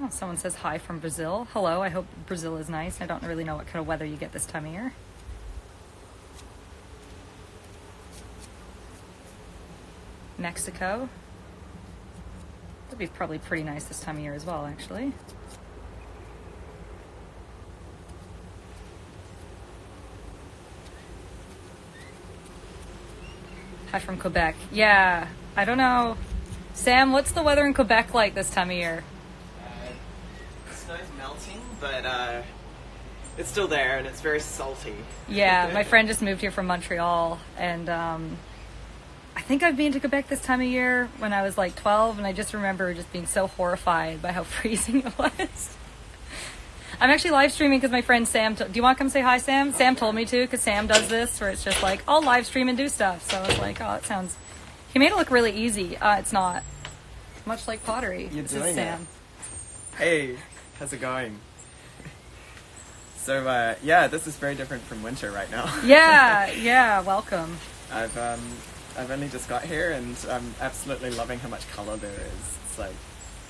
Oh, someone says hi from Brazil. Hello, I hope Brazil is nice. I don't really know what kind of weather you get this time of year. Mexico. It'd be probably pretty nice this time of year as well, actually. Hi from Quebec. Yeah, I don't know. Sam, what's the weather in Quebec like this time of year? The snow's melting, but it's still there and it's very salty. Yeah, my friend just moved here from Montreal, and I think I've been to Quebec this time of year when I was like 12, and I just remember just being so horrified by how freezing it was. I'm actually live streaming because my friend Sam, do you want to come say hi, Sam? Sam told me to, because Sam does this where it's just like, I'll live stream and do stuff. So I was like, oh, it sounds, he made it look really easy. It's not. Much like pottery. You're this doing is Sam. it. Hey, how's it going? So, yeah, this is very different from winter right now. Yeah, welcome. I've only just got here and I'm absolutely loving how much colour there is. It's like,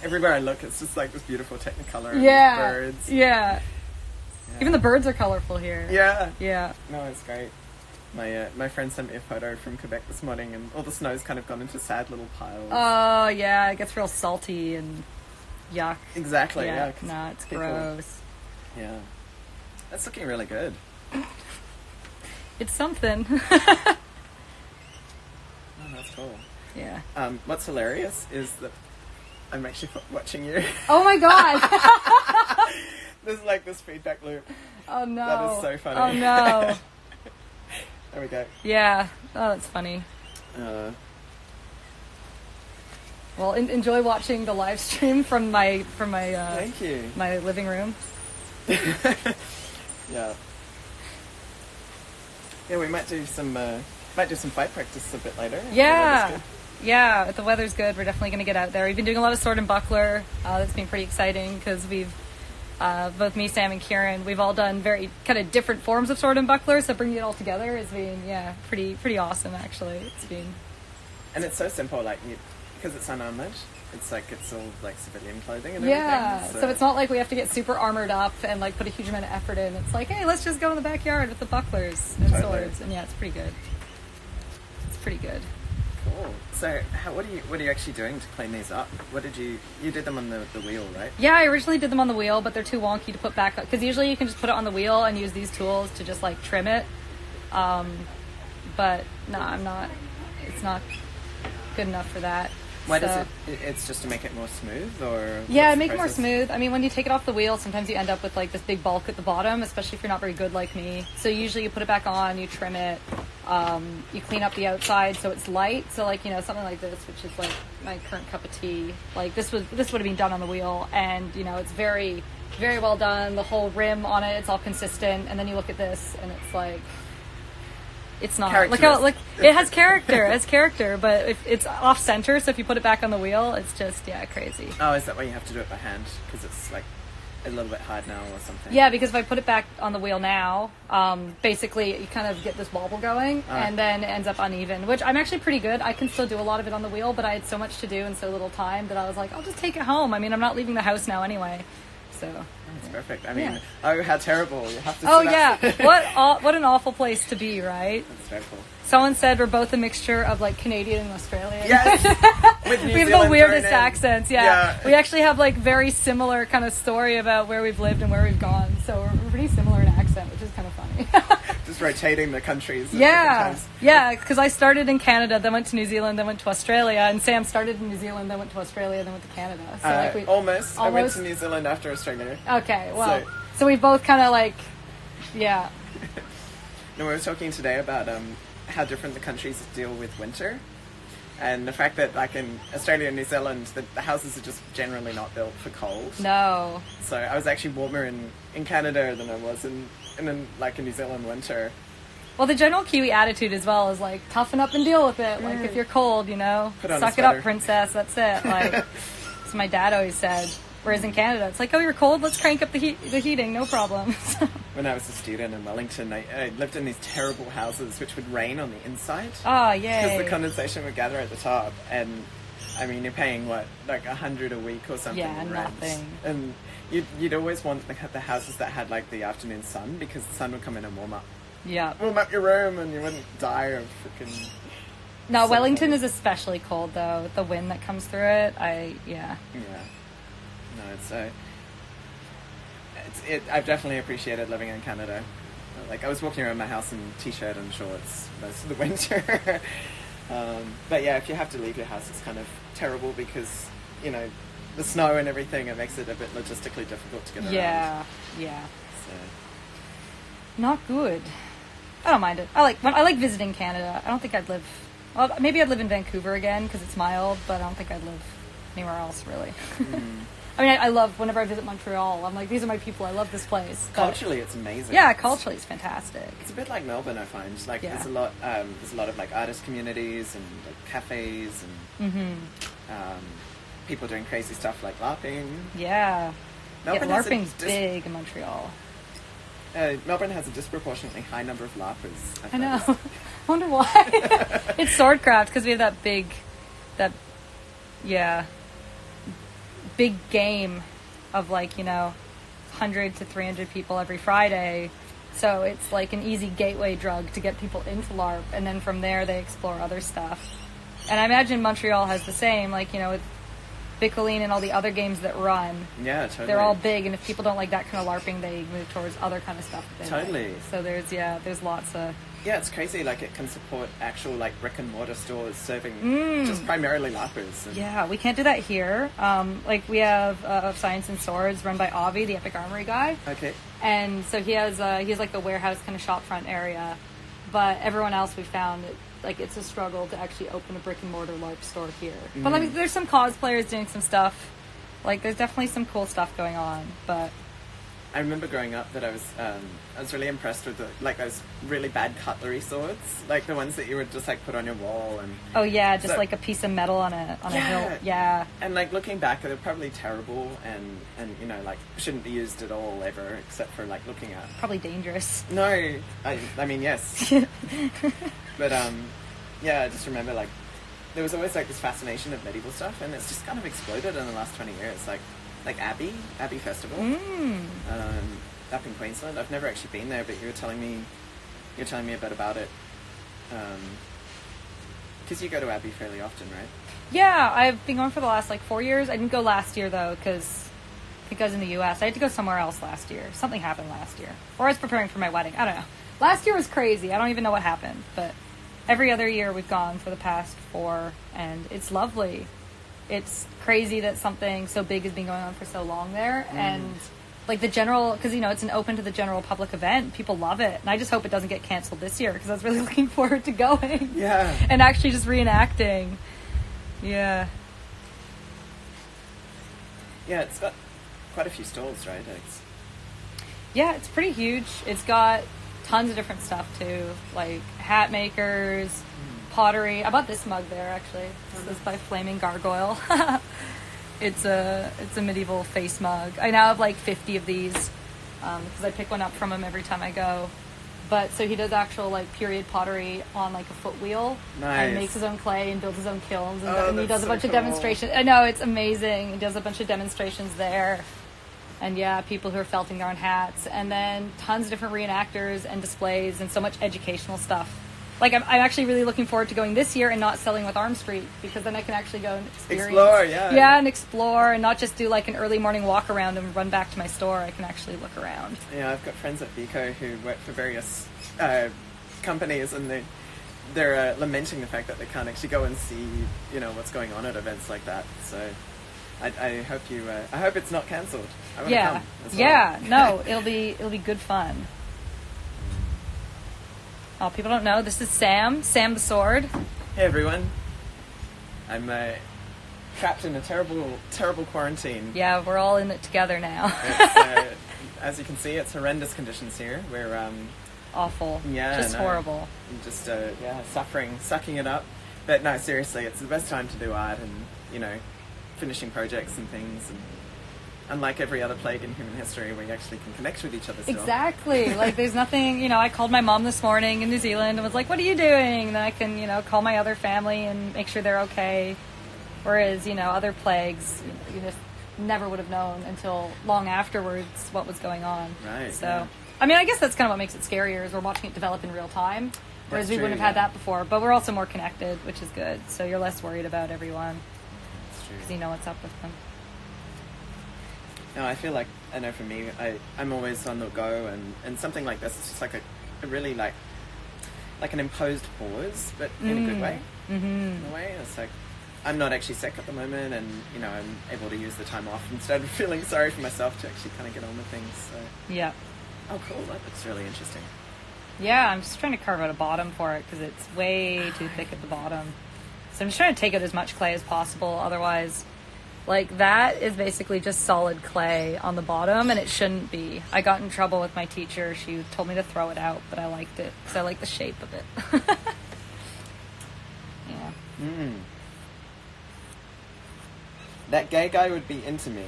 everywhere I look, it's just like this beautiful technicolor birds. Yeah. Even the birds are colorful here. Yeah. No, it's great. My friend sent me a photo from Quebec this morning, and all the snow's kind of gone into sad little piles. Oh, yeah, it gets real salty and yuck. Exactly, yeah. No, it's gross. Yeah. That's looking really good. It's something. Oh, that's cool. Yeah. What's hilarious is that I'm actually watching you. Oh my god! There's like this feedback loop. Oh no. That is so funny. Oh no. There we go. Yeah. Oh, that's funny. Well, enjoy watching the live stream from my Thank you. my living room. Yeah. Yeah, we might do some fight practice a bit later. Yeah, if the weather's good, we're definitely going to get out there. We've been doing a lot of sword and buckler. That's been pretty exciting because we've, both me, Sam, and Kieran, we've all done very kind of different forms of sword and buckler, so bringing it all together has been, pretty awesome, actually. It's been... And it's so simple, like, because it's unarmored, it's all, like, civilian clothing and everything. Yeah, so it's not like we have to get super armored up and, like, put a huge amount of effort in. It's like, hey, let's just go in the backyard with the bucklers and swords. And, yeah, it's pretty good. It's pretty good. Cool. So, what are you actually doing to clean these up? What did you did them on the wheel, right? Yeah, I originally did them on the wheel, but they're too wonky to put back up. Because usually you can just put it on the wheel and use these tools to just, like, trim it. But, no, I'm not. It's not good enough for that. Why does it's just to make it more smooth, or? Yeah, make it more smooth. I mean, when you take it off the wheel, sometimes you end up with like this big bulk at the bottom, especially if you're not very good like me. So usually you put it back on, you trim it, you clean up the outside so it's light. So like, something like this, which is like my current cup of tea. Like this would have been done on the wheel, and it's very, very well done. The whole rim on it, it's all consistent. And then you look at this, and it's like. It's not like it has character. It has character, but if it's off center, so if you put it back on the wheel, it's just crazy. Oh, is that why you have to do it by hand? Because it's like a little bit hard now or something. Yeah, because if I put it back on the wheel now, basically you kind of get this wobble going, and then it ends up uneven. Which I'm actually pretty good. I can still do a lot of it on the wheel, but I had so much to do and so little time that I was like, I'll just take it home. I mean, I'm not leaving the house now anyway. So that's perfect. I mean, oh, how terrible! You have to. Oh yeah, what an awful place to be, right? That's terrible. Someone said we're both a mixture of like Canadian and Australian. Yes, we have the weirdest accents. Yeah, we actually have like very similar kind of story about where we've lived and where we've gone. So we're pretty similar in accent, which is kind of funny. Just rotating the countries. Yeah, because I started in Canada, then went to New Zealand, then went to Australia, and Sam started in New Zealand, then went to Australia, then went to Canada. So almost. I went to New Zealand after Australia. Okay, well, so we both kind of like, yeah. No, we were talking today about how different the countries deal with winter, and the fact that like in Australia and New Zealand, the houses are just generally not built for cold. No. So I was actually warmer in Canada than I was in New Zealand winter. Well, the general Kiwi attitude as well is like toughen up and deal with it. Like if you're cold, suck it up, princess. That's it. Like that's what my dad always said. Whereas in Canada, it's like, oh, you're cold. Let's crank up the heating. No problem. When I was a student in Wellington, I lived in these terrible houses which would rain on the inside. Oh, yay! Because the condensation would gather at the top, and I mean, you're paying what, like $100 a week or something? Yeah, in rent. nothing. And you'd always want the houses that had like the afternoon sun, because the sun would come in and warm up your room, and you wouldn't die of freaking. No, Wellington is especially cold though. With the wind that comes through it, Yeah. No, I've definitely appreciated living in Canada. Like, I was walking around my house in t-shirt and shorts most of the winter. But yeah, if you have to leave your house, it's kind of terrible because, you know, the snow and everything, it makes it a bit logistically difficult to get around. Yeah. So. Not good. I don't mind it. I like visiting Canada. I don't think I'd live. Well, maybe I'd live in Vancouver again because it's mild, but I don't think I'd live anywhere else really. I mean, I love whenever I visit Montreal. I'm like, these are my people. I love this place. Culturally, it's amazing. Yeah, culturally, it's fantastic. It's a bit like Melbourne, I find. Like, there's a lot of like artist communities and like cafes and people doing crazy stuff like LARPing. Yeah, LARPing's big in Montreal. Melbourne has a disproportionately high number of LARPers. I know. I wonder why. It's Swordcraft because we have that big game of like, you know, 100 to 300 people every Friday. So it's like an easy gateway drug to get people into LARP, and then from there they explore other stuff. And I imagine Montreal has the same, like, you know, with Bicoline and all the other games that run. Yeah, totally. They're all big, and if people don't like that kind of LARPing, they move towards other kind of stuff. Totally. Like. So there's lots of... Yeah, it's crazy. Like, it can support actual, like, brick-and-mortar stores serving just primarily LARPers. And... Yeah, we can't do that here. Like, we have Science and Swords run by Avi, the Epic Armory guy. Okay. And so he has like the warehouse kind of shop front area. But everyone else we found, it's a struggle to actually open a brick-and-mortar LARP store here. But, I mean, there's some cosplayers doing some stuff. Like, there's definitely some cool stuff going on, but... I remember growing up that I was really impressed with those really bad cutlery swords, like the ones that you would just like put on your wall and. Oh yeah, just like a piece of metal on a hilt. Yeah. And like looking back, they're probably terrible and you know, like shouldn't be used at all ever, except for like looking at. Probably dangerous. No, I mean yes. But yeah, I just remember like there was always like this fascination of medieval stuff, and it's just kind of exploded in the last 20 years. Like Abbey Festival, up in Queensland. I've never actually been there, but you were telling me a bit about it. Because you go to Abbey fairly often, right? Yeah, I've been going for the last 4 years. I didn't go last year though, because I think I was in the US. I had to go somewhere else last year. Something happened last year, or I was preparing for my wedding. I don't know. Last year was crazy. I don't even know what happened, but every other year we've gone for the past 4, and it's lovely. It's crazy that something so big has been going on for so long there, and like the general, because you know it's an open to the general public event, people love it, and I just hope it doesn't get canceled this year because I was really looking forward to going. Yeah. And actually just reenacting. Yeah. Yeah, it's got quite a few stalls, right? Yeah, it's pretty huge. It's got tons of different stuff too, like hat makers. Pottery. I bought this mug there actually. This is by Flaming Gargoyle. It's a medieval face mug. I now have 50 of these because I pick one up from him every time I go. But so he does actual period pottery on a foot wheel. Nice. And makes his own clay and builds his own kilns and, and he does a bunch of cool. demonstrations. I know, it's amazing. He does a bunch of demonstrations there. And yeah, people who are felting their own hats, and then tons of different reenactors and displays and so much educational stuff. I'm actually really looking forward to going this year and not selling with Arm Street, because then I can actually go and experience. Explore, yeah. Yeah, and explore, and not just do an early morning walk around and run back to my store. I can actually look around. Yeah, I've got friends at Vico who work for various companies, and they're lamenting the fact that they can't actually go and see what's going on at events like that. So I hope I hope it's not cancelled. I want to come as well. Yeah, no, it'll be good fun. Oh, people don't know. This is Sam the Sword. Hey everyone. I'm trapped in a terrible quarantine. Yeah, we're all in it together now. It's, as you can see, it's horrendous conditions here. We're awful. Yeah, just horrible. Just suffering, sucking it up. But no, seriously, it's the best time to do art and finishing projects and things. And unlike every other plague in human history, we actually can connect with each other still. Exactly. There's nothing, I called my mom this morning in New Zealand and was like, what are you doing? And then I can, call my other family and make sure they're okay. Whereas, other plagues, you just never would have known until long afterwards what was going on. Right. So, yeah. I mean, I guess that's kind of what makes it scarier is we're watching it develop in real time. Whereas That's we true, wouldn't have had yeah. that before. But we're also more connected, which is good. So you're less worried about everyone That's true. because you know what's up with them. No, I feel like, I know for me, I'm always on the go, and something like this is just like a really like an imposed pause, but in a good way. Mm-hmm. In a way, it's like, I'm not actually sick at the moment, and, I'm able to use the time off instead of feeling sorry for myself to actually kind of get on with things, so. Yeah. Oh, cool, that looks really interesting. Yeah, I'm just trying to carve out a bottom for it because it's way too thick at the bottom. So I'm just trying to take out as much clay as possible. Otherwise, like, that is basically just solid clay on the bottom, and it shouldn't be. I got in trouble with my teacher. She told me to throw it out, but I liked it because I like the shape of it. Yeah. Mm. That gay guy would be into me.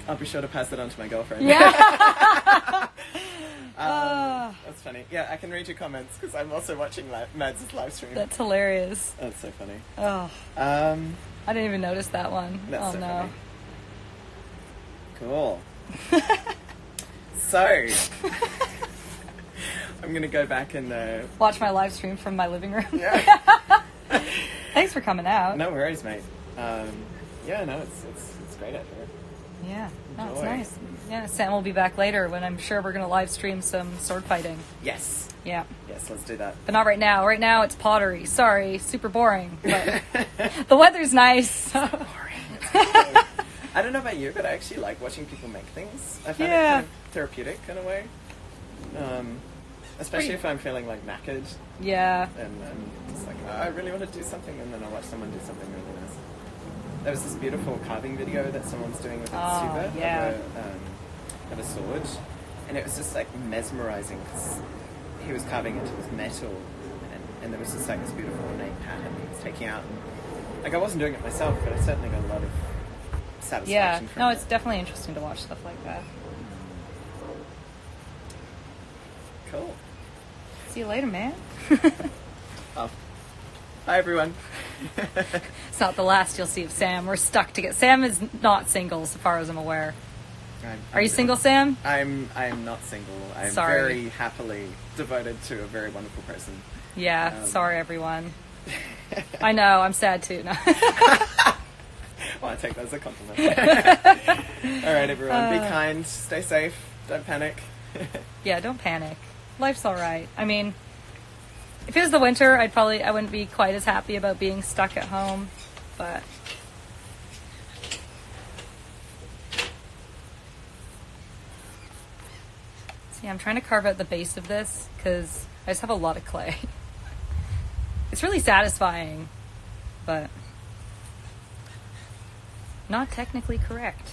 I'll be sure to pass it on to my girlfriend. Yeah. That's funny. Yeah, I can read your comments because I'm also watching Mads' live stream. That's hilarious. That's so funny. Oh, I didn't even notice that one. That's Oh so no. funny. Cool. So, I'm gonna go back and Watch my live stream from my living room. yeah. Thanks for coming out. No worries, mate. Yeah, no, it's great out here. Yeah, no, it's Enjoy. nice. Yeah, Sam will be back later when I'm sure we're going to live stream some sword fighting. Yes. Yeah, Yes, let's do that. but not right now. Right now it's pottery. Sorry, super boring. But the weather's nice. Boring. I don't know about you, but I actually like watching people make things. I find it Yeah. kind of therapeutic in a way. Especially if I'm feeling like knackered Yeah. and just like, oh, I really want to do something, and then I'll watch someone do something really nice. There was this beautiful carving video that someone's doing with a tsuba yeah. of a sword, and it was just like mesmerizing because he was carving it with metal, and there was just like this beautiful ornate pattern he was taking out. And, like, I wasn't doing it myself, but I certainly got a lot of satisfaction Yeah. from No, it. it's definitely interesting to watch stuff like that. Cool. See you later, man. Oh. Hi, everyone. It's not the last you'll see of Sam. We're stuck together. Sam is not single, so far as I'm aware. Are you single, Sam? I'm not single. I'm Sorry. very happily devoted to a very wonderful person. Yeah. Sorry, everyone. I know. I'm sad too. No. Well, I take that as a compliment. All right, everyone. Be kind. Stay safe. Don't panic. Yeah, don't panic. Life's all right. I mean, if it was the winter, I wouldn't be quite as happy about being stuck at home, but see, I'm trying to carve out the base of this because I just have a lot of clay. It's really satisfying, but not technically correct.